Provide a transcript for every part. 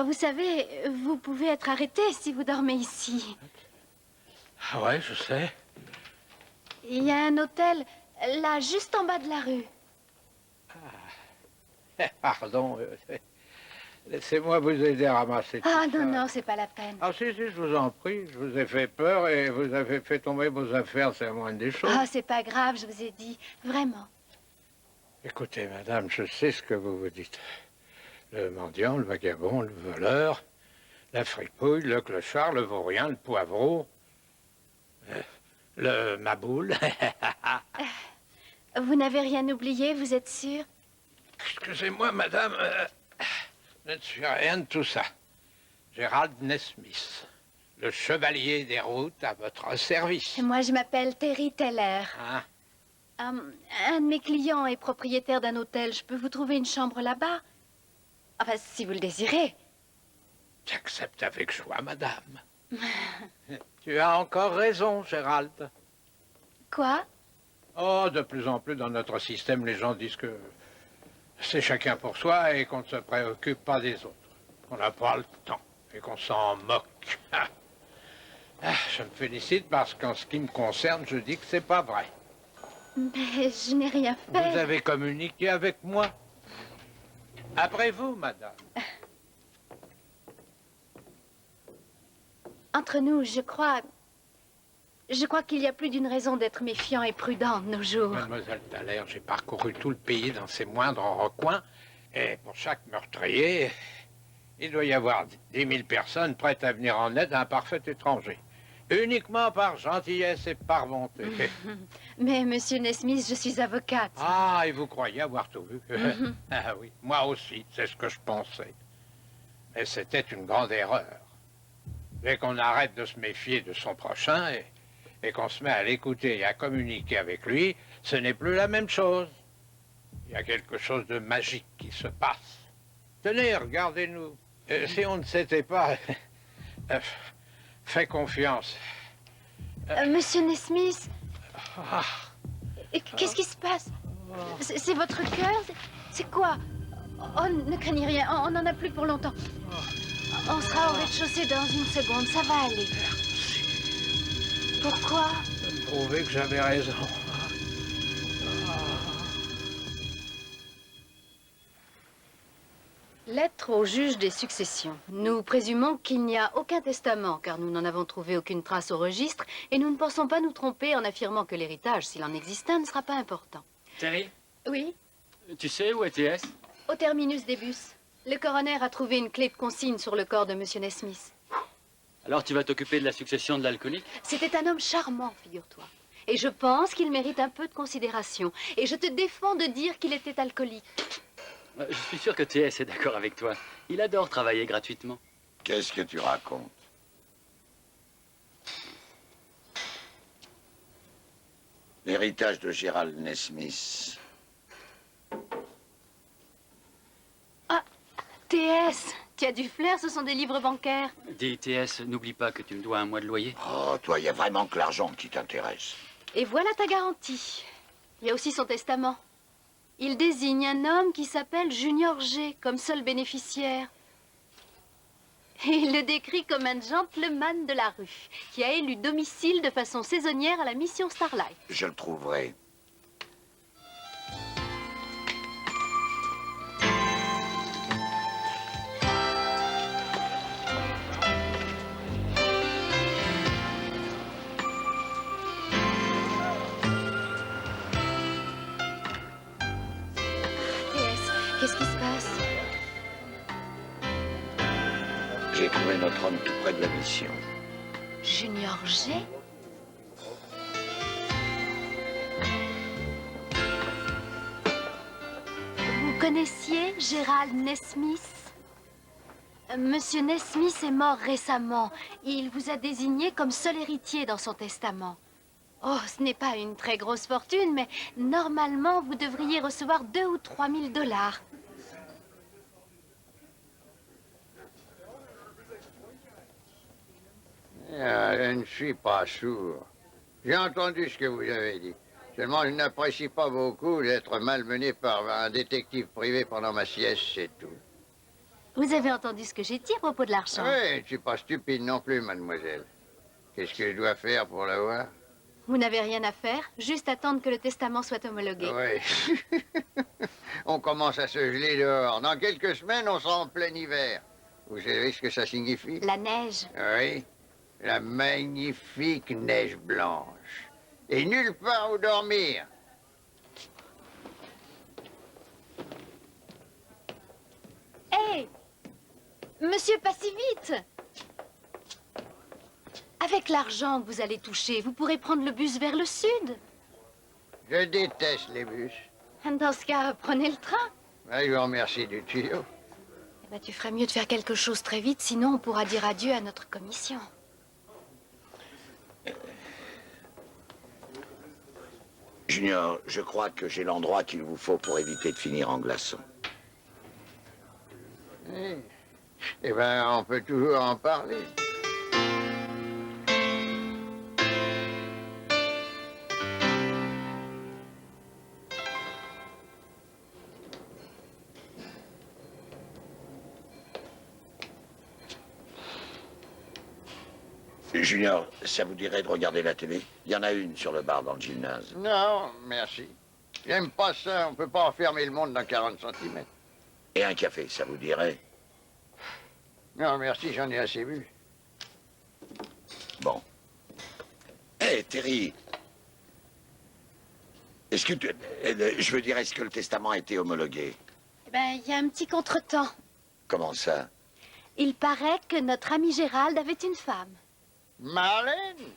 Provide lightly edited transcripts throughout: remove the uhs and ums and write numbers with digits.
Oh, vous savez, vous pouvez être arrêté si vous dormez ici. Ah ouais, je sais. Il y a un hôtel, là, juste en bas de la rue. Pardon. Laissez-moi vous aider à ramasser tout Ah, ça. non, non, c'est pas la peine. Ah si, je vous en prie. Je vous ai fait peur et vous avez fait tomber vos affaires, c'est la moindre des choses. Ah, c'est pas grave, je vous ai dit. Vraiment. Écoutez, madame, je sais ce que vous vous dites. Le mendiant, le vagabond, le voleur, la fripouille, le clochard, le vaurien, le poivreau, le maboule. Vous n'avez rien oublié, vous êtes sûr? Excusez-moi, madame, je ne suis rien de tout ça. Gérald Nesmith, le chevalier des routes à votre service. Moi, je m'appelle Terry Teller. Hein? Un de mes clients est propriétaire d'un hôtel. Je peux vous trouver une chambre là-bas? Enfin, si vous le désirez. J'accepte avec joie, madame. Tu as encore raison, Gérald. Quoi? Oh, de plus en plus dans notre système, les gens disent que c'est chacun pour soi et qu'on ne se préoccupe pas des autres. Qu'on n'a pas le temps et qu'on s'en moque. Je me félicite parce qu'en ce qui me concerne, je dis que c'est pas vrai. Mais je n'ai rien fait. Vous avez communiqué avec moi. Après vous, madame. Entre nous, je crois qu'il y a plus d'une raison d'être méfiant et prudent de nos jours. Mademoiselle Thaler, j'ai parcouru tout le pays dans ses moindres recoins. Et pour chaque meurtrier, il doit y avoir 10 000 personnes prêtes à venir en aide à un parfait étranger. Uniquement par gentillesse et par bonté. Mais, monsieur Nesmith, je suis avocate. Ah, et vous croyez avoir tout vu? Ah oui, moi aussi, c'est ce que je pensais. Mais c'était une grande erreur. Dès qu'on arrête de se méfier de son prochain et qu'on se met à l'écouter et à communiquer avec lui, ce n'est plus la même chose. Il y a quelque chose de magique qui se passe. Tenez, regardez-nous. Si on ne s'était pas fait confiance. Monsieur Nesmith, Ah, qu'est-ce qui se passe? C'est votre cœur? C'est quoi? Oh, ne craignez rien, on n'en a plus pour longtemps. On sera au rez-de-chaussée dans une seconde, ça va aller. Pourquoi? me prouver que j'avais raison. Lettre au juge des successions. Nous présumons qu'il n'y a aucun testament, car nous n'en avons trouvé aucune trace au registre, et nous ne pensons pas nous tromper en affirmant que l'héritage, s'il en existe un, ne sera pas important. Terry, Oui, tu sais où est TS? au terminus des bus. Le coroner a trouvé une clé de consigne sur le corps de monsieur Nesmith. Alors tu vas t'occuper de la succession de l'alcoolique? C'était un homme charmant, figure-toi. Et je pense qu'il mérite un peu de considération. Et je te défends de dire qu'il était alcoolique. Je suis sûr que TS est d'accord avec toi. Il adore travailler gratuitement. Qu'est-ce que tu racontes? L'héritage de Gérald Nesmith. TS, tu as du flair, ce sont des livres bancaires. Dis TS, n'oublie pas que tu me dois un mois de loyer. Oh, toi, il y a vraiment que l'argent qui t'intéresse. Et voilà ta garantie. Il y a aussi son testament. Il désigne un homme qui s'appelle Junior G comme seul bénéficiaire. Et il le décrit comme un gentleman de la rue qui a élu domicile de façon saisonnière à la mission Starlight. Je le trouverai. TS, qu'est-ce qui se passe? J'ai trouvé notre homme tout près de la mission. Junior G? Vous connaissiez Gérald Nesmith? Monsieur Nesmith est mort récemment. Il vous a désigné comme seul héritier dans son testament. Oh, ce n'est pas une très grosse fortune, mais normalement, vous devriez recevoir 2 ou 3 000 $. Je ne suis pas sourd. J'ai entendu ce que vous avez dit. Seulement, je n'apprécie pas beaucoup d'être malmené par un détective privé pendant ma sieste, c'est tout. Vous avez entendu ce que j'ai dit à propos de l'argent? Oui, je suis pas stupide non plus, mademoiselle. Qu'est-ce que je dois faire pour l'avoir? Vous n'avez rien à faire, juste attendre que le testament soit homologué. Oui. On commence à se geler dehors. Dans quelques semaines, on sera en plein hiver. Vous savez ce que ça signifie? La neige. Oui. La magnifique neige blanche. Et nulle part où dormir. Hé! Monsieur, pas si vite! Avec l'argent que vous allez toucher, vous pourrez prendre le bus vers le sud. Je déteste les bus. Dans ce cas, prenez le train. Ouais, je vous remercie du tuyau. Eh ben, tu ferais mieux de faire quelque chose très vite, sinon on pourra dire adieu à notre commission. Junior, je crois que j'ai l'endroit qu'il vous faut pour éviter de finir en glaçon. Oui. Eh bien, on peut toujours en parler. Junior, ça vous dirait de regarder la télé? Il y en a une sur le bar dans le gymnase. Non, merci. J'aime pas ça. On peut pas enfermer le monde dans 40 centimètres. Et un café, ça vous dirait? Non, merci, j'en ai assez vu. Bon. Hé, Terry. Est-ce que je veux dire, est-ce que le testament a été homologué? Eh ben, il y a un petit contretemps. Comment ça? Il paraît que notre ami Gérald avait une femme. Marlène?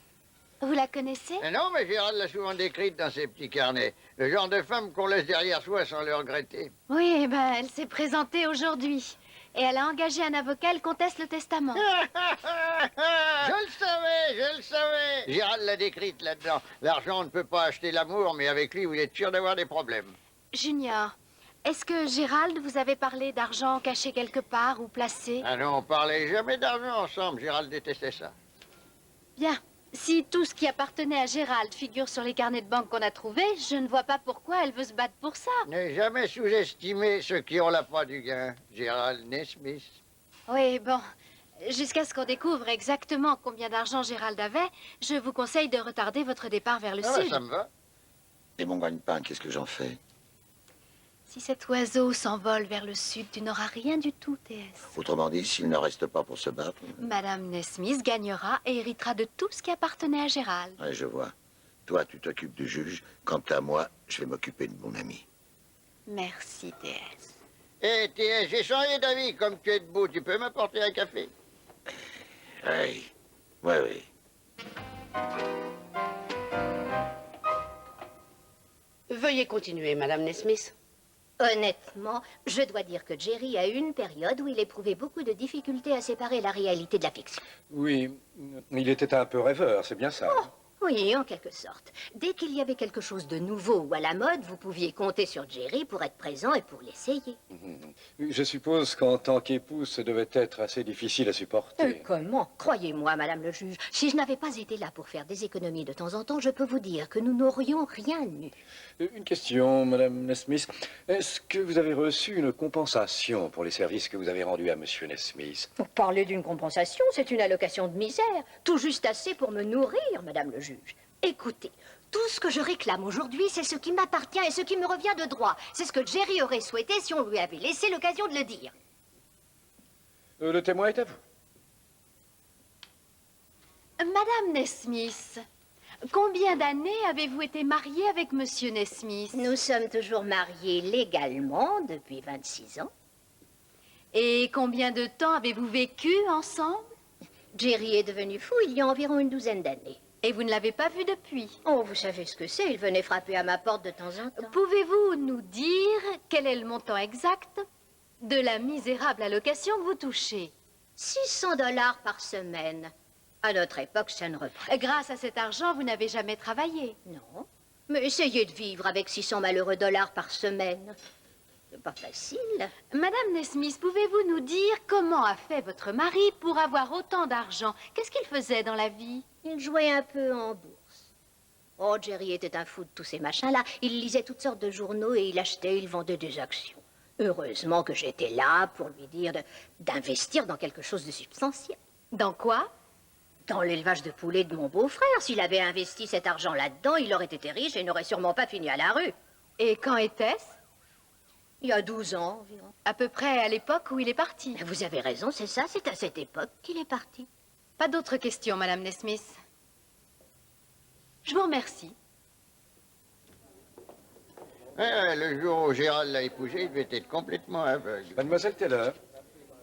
Vous la connaissez? Non, mais Gérald l'a souvent décrite dans ses petits carnets. Le genre de femme qu'on laisse derrière soi sans le regretter. Oui, eh ben, elle s'est présentée aujourd'hui. Et elle a engagé un avocat, elle conteste le testament. Je le savais. Gérald l'a décrite là-dedans. L'argent ne peut pas acheter l'amour, mais avec lui, vous êtes sûr d'avoir des problèmes. Junior, est-ce que Gérald vous avait parlé d'argent caché quelque part ou placé? Ah non, on parlait jamais d'argent ensemble. Gérald détestait ça. Bien. Si tout ce qui appartenait à Gérald figure sur les carnets de banque qu'on a trouvés, je ne vois pas pourquoi elle veut se battre pour ça. Ne jamais sous-estimer ceux qui ont la proie du gain. Gérald Nesmith. Oui, bon. Jusqu'à ce qu'on découvre exactement combien d'argent Gérald avait, je vous conseille de retarder votre départ vers le Ah ouais, sud. ça me va. Et mon gagne-pain, qu'est-ce que j'en fais? Si cet oiseau s'envole vers le sud, tu n'auras rien du tout, T.S. Autrement dit, s'il ne reste pas pour se battre... Madame Nesmith gagnera et héritera de tout ce qui appartenait à Gérald. Ouais, je vois. Toi, tu t'occupes du juge. Quant à moi, je vais m'occuper de mon ami. Merci, T.S. Eh, T.S., j'ai changé d'avis. Comme tu es debout, tu peux m'apporter un café? Oui, oui. Veuillez continuer, Madame Nesmith. Honnêtement, je dois dire que Jerry a eu une période où il éprouvait beaucoup de difficultés à séparer la réalité de la fiction. Oui, il était un peu rêveur, c'est bien ça. Oui, en quelque sorte. Dès qu'il y avait quelque chose de nouveau ou à la mode, vous pouviez compter sur Jerry pour être présent et pour l'essayer. Je suppose qu'en tant qu'épouse, ce devait être assez difficile à supporter. Comment? Croyez-moi, Madame le juge, si je n'avais pas été là pour faire des économies de temps en temps, je peux vous dire que nous n'aurions rien eu. Une question, Madame Nesmith. Est-ce que vous avez reçu une compensation pour les services que vous avez rendus à Monsieur Nesmith? Pour parler d'une compensation, c'est une allocation de misère. Tout juste assez pour me nourrir, Madame le juge. Écoutez, tout ce que je réclame aujourd'hui, c'est ce qui m'appartient et ce qui me revient de droit. C'est ce que Jerry aurait souhaité si on lui avait laissé l'occasion de le dire. Le témoin est à vous. Madame Nesmith, combien d'années avez-vous été mariée avec Monsieur Nesmith? Nous sommes toujours mariés légalement depuis 26 ans. Et combien de temps avez-vous vécu ensemble? Jerry est devenu fou il y a environ une douzaine d'années. Et vous ne l'avez pas vu depuis? Oh, vous savez ce que c'est, il venait frapper à ma porte de temps en temps. Pouvez-vous nous dire quel est le montant exact de la misérable allocation que vous touchez? 600 $ par semaine. À notre époque, ça ne représente... Grâce à cet argent, vous n'avez jamais travaillé. Non, mais essayez de vivre avec 600 malheureux $ par semaine. C'est pas facile. Madame Nesmith, pouvez-vous nous dire comment a fait votre mari pour avoir autant d'argent? Qu'est-ce qu'il faisait dans la vie? Il jouait un peu en bourse. Oh, Jerry était un fou de tous ces machins-là. Il lisait toutes sortes de journaux et il achetait, il vendait des actions. Heureusement que j'étais là pour lui dire d'investir dans quelque chose de substantiel. Dans quoi? Dans l'élevage de poulets de mon beau-frère. S'il avait investi cet argent là-dedans, il aurait été riche et n'aurait sûrement pas fini à la rue. Et quand était-ce? Il y a 12 ans environ. À peu près à l'époque où il est parti. Vous avez raison, c'est ça, c'est à cette époque qu'il est parti. Pas d'autres questions, Madame Nesmith. Je vous remercie. Le jour où Gérald l'a épousé, il devait être complètement aveugle. Mademoiselle Taylor.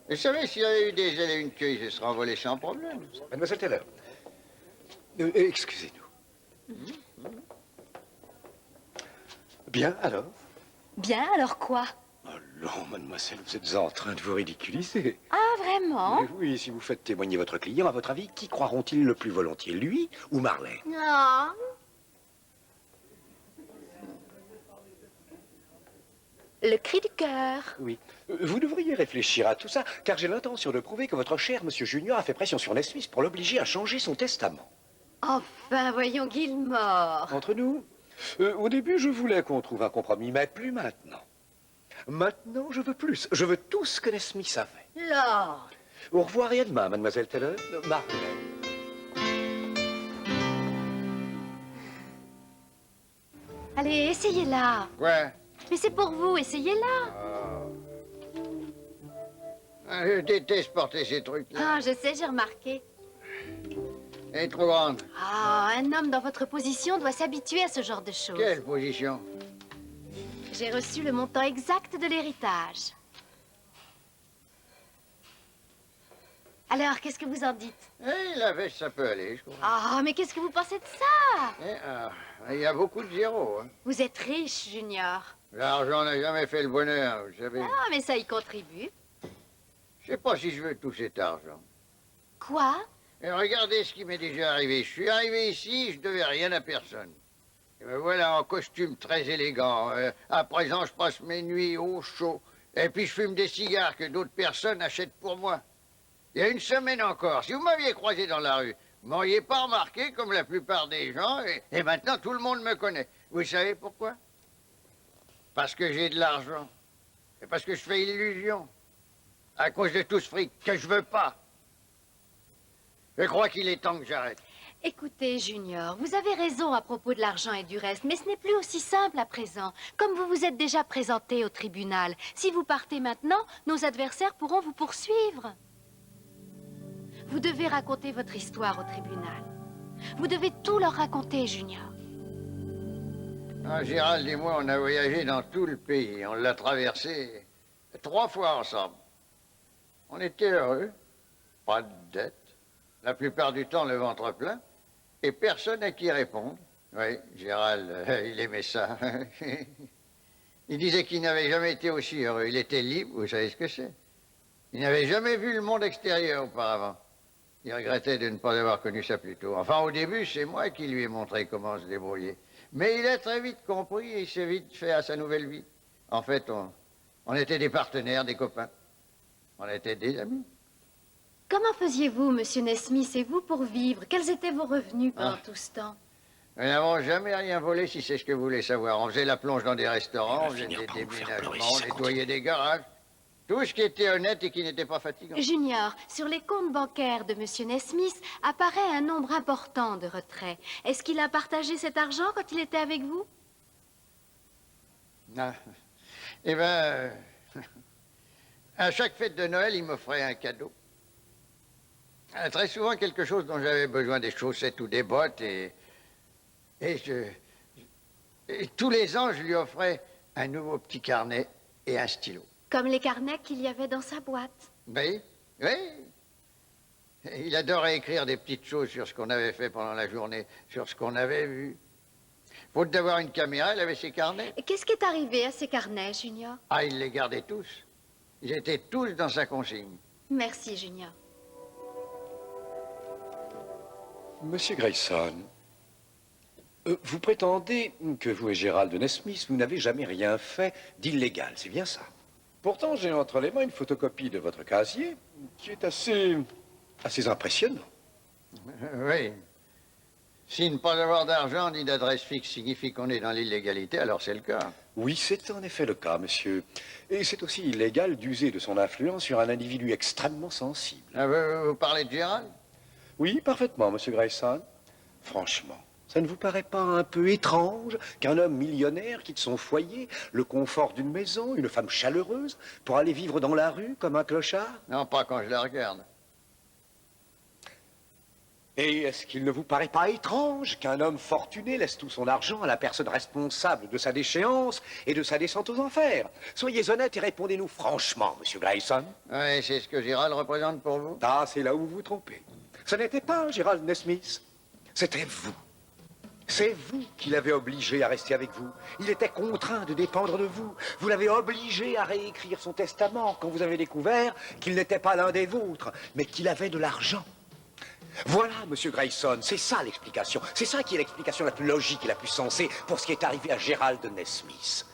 Vous savez, s'il y avait eu des ailes et une queue, il se serait envolé sans problème. Mademoiselle Taylor. Excusez-nous. Bien, alors? Bien, alors quoi? Allons, mademoiselle, vous êtes en train de vous ridiculiser. Ah, vraiment? Mais oui, si vous faites témoigner votre client, à votre avis, qui croiront-ils le plus volontiers, lui ou Marlène? Non. Le cri du cœur. Oui. Vous devriez réfléchir à tout ça, car j'ai l'intention de prouver que votre cher monsieur Junior a fait pression sur Nesmith pour l'obliger à changer son testament. Enfin, voyons Gilmore. Entre nous, au début, je voulais qu'on trouve un compromis, mais plus maintenant. Maintenant, je veux plus. Je veux tout ce que Nesmith a fait. Là. Au revoir et à demain, mademoiselle Taylor. Marlène. Allez, essayez-la. Quoi? Mais c'est pour vous, essayez-la. Je déteste porter ces trucs-là. Ah, je sais, j'ai remarqué. Elle est trop grande. Ah, un homme dans votre position doit s'habituer à ce genre de choses. Quelle position? J'ai reçu le montant exact de l'héritage. Alors, qu'est-ce que vous en dites? La veste, ça peut aller, je crois. Ah, mais qu'est-ce que vous pensez de ça? Il y a beaucoup de zéros. Hein. Vous êtes riche, Junior. L'argent n'a jamais fait le bonheur, vous savez. Ah, mais ça y contribue. Je sais pas si je veux tout cet argent. Quoi? Et regardez ce qui m'est déjà arrivé. Je suis arrivé ici, je devais rien à personne. Et me voilà en costume très élégant. À présent, je passe mes nuits au chaud. Et puis je fume des cigares que d'autres personnes achètent pour moi. Il y a une semaine encore, si vous m'aviez croisé dans la rue, vous m'auriez pas remarqué comme la plupart des gens, et maintenant tout le monde me connaît. Vous savez pourquoi? Parce que j'ai de l'argent. Et parce que je fais illusion. À cause de tout ce fric que je veux pas. Je crois qu'il est temps que j'arrête. Écoutez, Junior, vous avez raison à propos de l'argent et du reste, mais ce n'est plus aussi simple à présent. Comme vous vous êtes déjà présenté au tribunal, si vous partez maintenant, nos adversaires pourront vous poursuivre. Vous devez raconter votre histoire au tribunal. Vous devez tout leur raconter, Junior. Gérald et moi, on a voyagé dans tout le pays. On l'a traversé 3 fois ensemble. On était heureux, pas de dette. La plupart du temps, le ventre plein. Et personne à qui répondre. Oui, Gérald, il aimait ça. Il disait qu'il n'avait jamais été aussi heureux. Il était libre, vous savez ce que c'est. Il n'avait jamais vu le monde extérieur auparavant. Il regrettait de ne pas avoir connu ça plus tôt. Enfin, au début, c'est moi qui lui ai montré comment se débrouiller. Mais il a très vite compris et il s'est vite fait à sa nouvelle vie. En fait, on était des partenaires, des copains. On était des amis. Comment faisiez-vous, Monsieur Nesmith, et vous, pour vivre? Quels étaient vos revenus pendant tout ce temps? Nous n'avons jamais rien volé, si c'est ce que vous voulez savoir. On faisait la plonge dans des restaurants, on faisait finir des par vous faire pleurer déménagements, si on ça nettoyait des garages. Tout ce qui était honnête et qui n'était pas fatigant. Junior, sur les comptes bancaires de Monsieur Nesmith apparaît un nombre important de retraits. Est-ce qu'il a partagé cet argent quand il était avec vous? Ah. Eh bien, à chaque fête de Noël, il m'offrait un cadeau. Très souvent, quelque chose dont j'avais besoin, des chaussettes ou des bottes. Et tous les ans, je lui offrais un nouveau petit carnet et un stylo. Comme les carnets qu'il y avait dans sa boîte. Oui, oui. Il adorait écrire des petites choses sur ce qu'on avait fait pendant la journée, sur ce qu'on avait vu. Faute d'avoir une caméra, il avait ses carnets. Et qu'est-ce qui est arrivé à ces carnets, Junior? Ah, il les gardait tous. Ils étaient tous dans sa consigne. Merci, Junior. Monsieur Grayson, vous prétendez que vous et Gérald de Nesmith, vous n'avez jamais rien fait d'illégal, c'est bien ça? Pourtant, j'ai entre les mains une photocopie de votre casier qui est assez impressionnant. Oui. Si ne pas avoir d'argent ni d'adresse fixe signifie qu'on est dans l'illégalité, alors c'est le cas. Oui, c'est en effet le cas, monsieur. Et c'est aussi illégal d'user de son influence sur un individu extrêmement sensible. Ah, vous parlez de Gérald? Oui, parfaitement, monsieur Grayson. Franchement, ça ne vous paraît pas un peu étrange qu'un homme millionnaire quitte son foyer, le confort d'une maison, une femme chaleureuse, pour aller vivre dans la rue comme un clochard? Non, pas quand je la regarde. Et est-ce qu'il ne vous paraît pas étrange qu'un homme fortuné laisse tout son argent à la personne responsable de sa déchéance et de sa descente aux enfers? Soyez honnête et répondez-nous franchement, monsieur Grayson. Oui, c'est ce que Gérald représente pour vous? Ah, c'est là où vous vous trompez. Ce n'était pas Gérald Nesmith, c'était vous. C'est vous qui l'avez obligé à rester avec vous. Il était contraint de dépendre de vous. Vous l'avez obligé à réécrire son testament quand vous avez découvert qu'il n'était pas l'un des vôtres, mais qu'il avait de l'argent. Voilà, monsieur Grayson, c'est ça l'explication. C'est ça qui est l'explication la plus logique et la plus sensée pour ce qui est arrivé à Gérald Nesmith.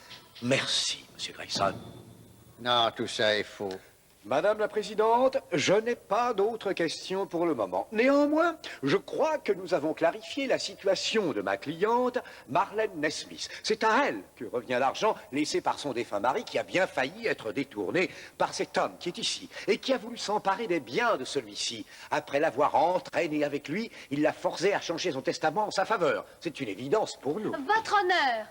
Merci, monsieur Grayson. Non, tout ça est faux. Madame la Présidente, je n'ai pas d'autres questions pour le moment. Néanmoins, je crois que nous avons clarifié la situation de ma cliente, Marlène Nesmith. C'est à elle que revient l'argent laissé par son défunt mari qui a bien failli être détourné par cet homme qui est ici et qui a voulu s'emparer des biens de celui-ci. Après l'avoir entraîné avec lui, il l'a forcé à changer son testament en sa faveur. C'est une évidence pour nous. Votre honneur.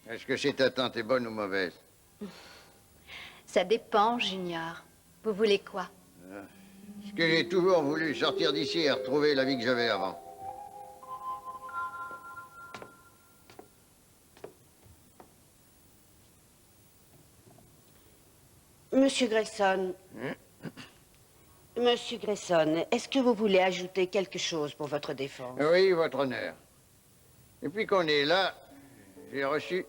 Est-ce que cette attente est bonne ou mauvaise? Ça dépend, Junior. Vous voulez quoi? Parce que j'ai toujours voulu sortir d'ici et retrouver la vie que j'avais avant. Monsieur Grayson. Monsieur Grayson, est-ce que vous voulez ajouter quelque chose pour votre défense? Oui, votre honneur. Depuis qu'on est là, j'ai reçu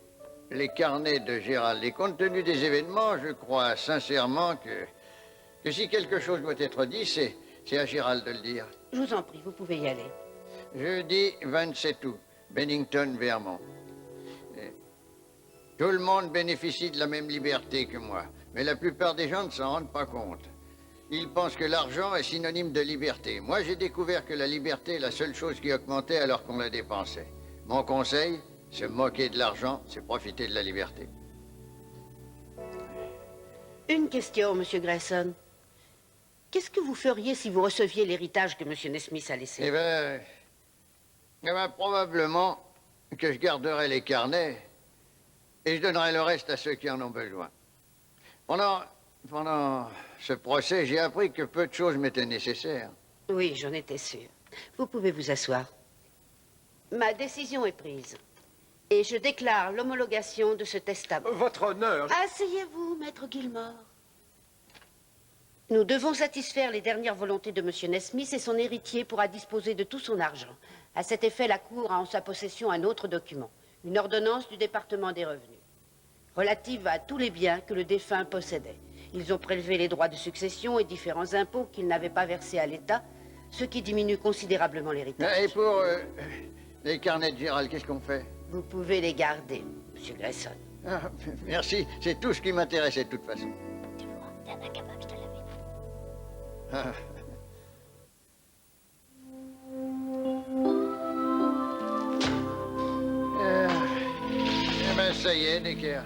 les carnets de Gérald. Et compte tenu des événements, je crois sincèrement que si quelque chose doit être dit, c'est à Gérald de le dire. Je vous en prie, vous pouvez y aller. Jeudi 27 août, Bennington, Vermont. Tout le monde bénéficie de la même liberté que moi, mais la plupart des gens ne s'en rendent pas compte. Ils pensent que l'argent est synonyme de liberté. Moi, j'ai découvert que la liberté est la seule chose qui augmentait alors qu'on la dépensait. Mon conseil, se moquer de l'argent, c'est profiter de la liberté. Une question, Monsieur Grayson. Qu'est-ce que vous feriez si vous receviez l'héritage que Monsieur Nesmith a laissé? Eh ben, probablement que je garderai les carnets et je donnerai le reste à ceux qui en ont besoin. Pendant ce procès, j'ai appris que peu de choses m'étaient nécessaires. Oui, j'en étais sûre. Vous pouvez vous asseoir. Ma décision est prise. Et je déclare l'homologation de ce testament. Votre honneur... Asseyez-vous, maître Gilmore. Nous devons satisfaire les dernières volontés de Monsieur Nesmith et son héritier pourra disposer de tout son argent. À cet effet, la Cour a en sa possession un autre document, une ordonnance du département des revenus, relative à tous les biens que le défunt possédait. Ils ont prélevé les droits de succession et différents impôts qu'ils n'avaient pas versés à l'État, ce qui diminue considérablement l'héritage. Et pour les carnets de Gérald, qu'est-ce qu'on fait? Vous pouvez les garder, Monsieur Grayson. Ah, merci, c'est tout ce qui m'intéressait de toute façon. Tu vois, t'es un incapable, je te l'avais dit. Ah. Eh ben, ça y est, Necker.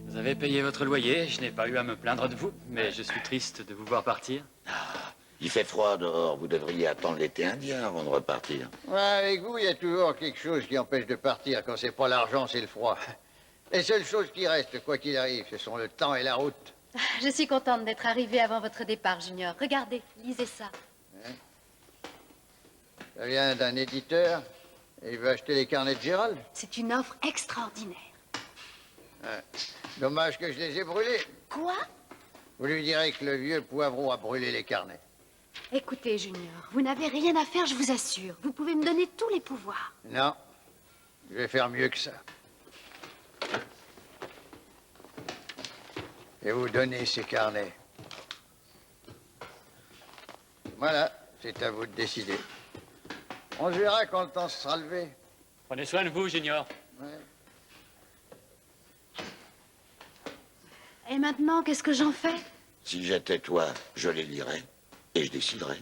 Vous avez payé votre loyer, je n'ai pas eu à me plaindre de vous, mais je suis triste de vous voir partir. Il fait froid dehors, vous devriez attendre l'été indien avant de repartir. Ouais, avec vous, il y a toujours quelque chose qui empêche de partir. Quand c'est pas l'argent, c'est le froid. Les seules choses qui restent, quoi qu'il arrive, ce sont le temps et la route. Je suis contente d'être arrivée avant votre départ, Junior. Regardez, lisez ça. Ça vient d'un éditeur et il veut acheter les carnets de Gérald. C'est une offre extraordinaire. Dommage que je les ai brûlés. Quoi? Vous lui direz que le vieux poivron a brûlé les carnets. Écoutez, Junior, vous n'avez rien à faire, je vous assure. Vous pouvez me donner tous les pouvoirs. Non, je vais faire mieux que ça. Je vais vous donner ces carnets. Voilà, c'est à vous de décider. On se verra quand le temps sera levé. Prenez soin de vous, Junior. Ouais. Et maintenant, qu'est-ce que j'en fais? Si j'étais toi, je les lirais et je déciderais.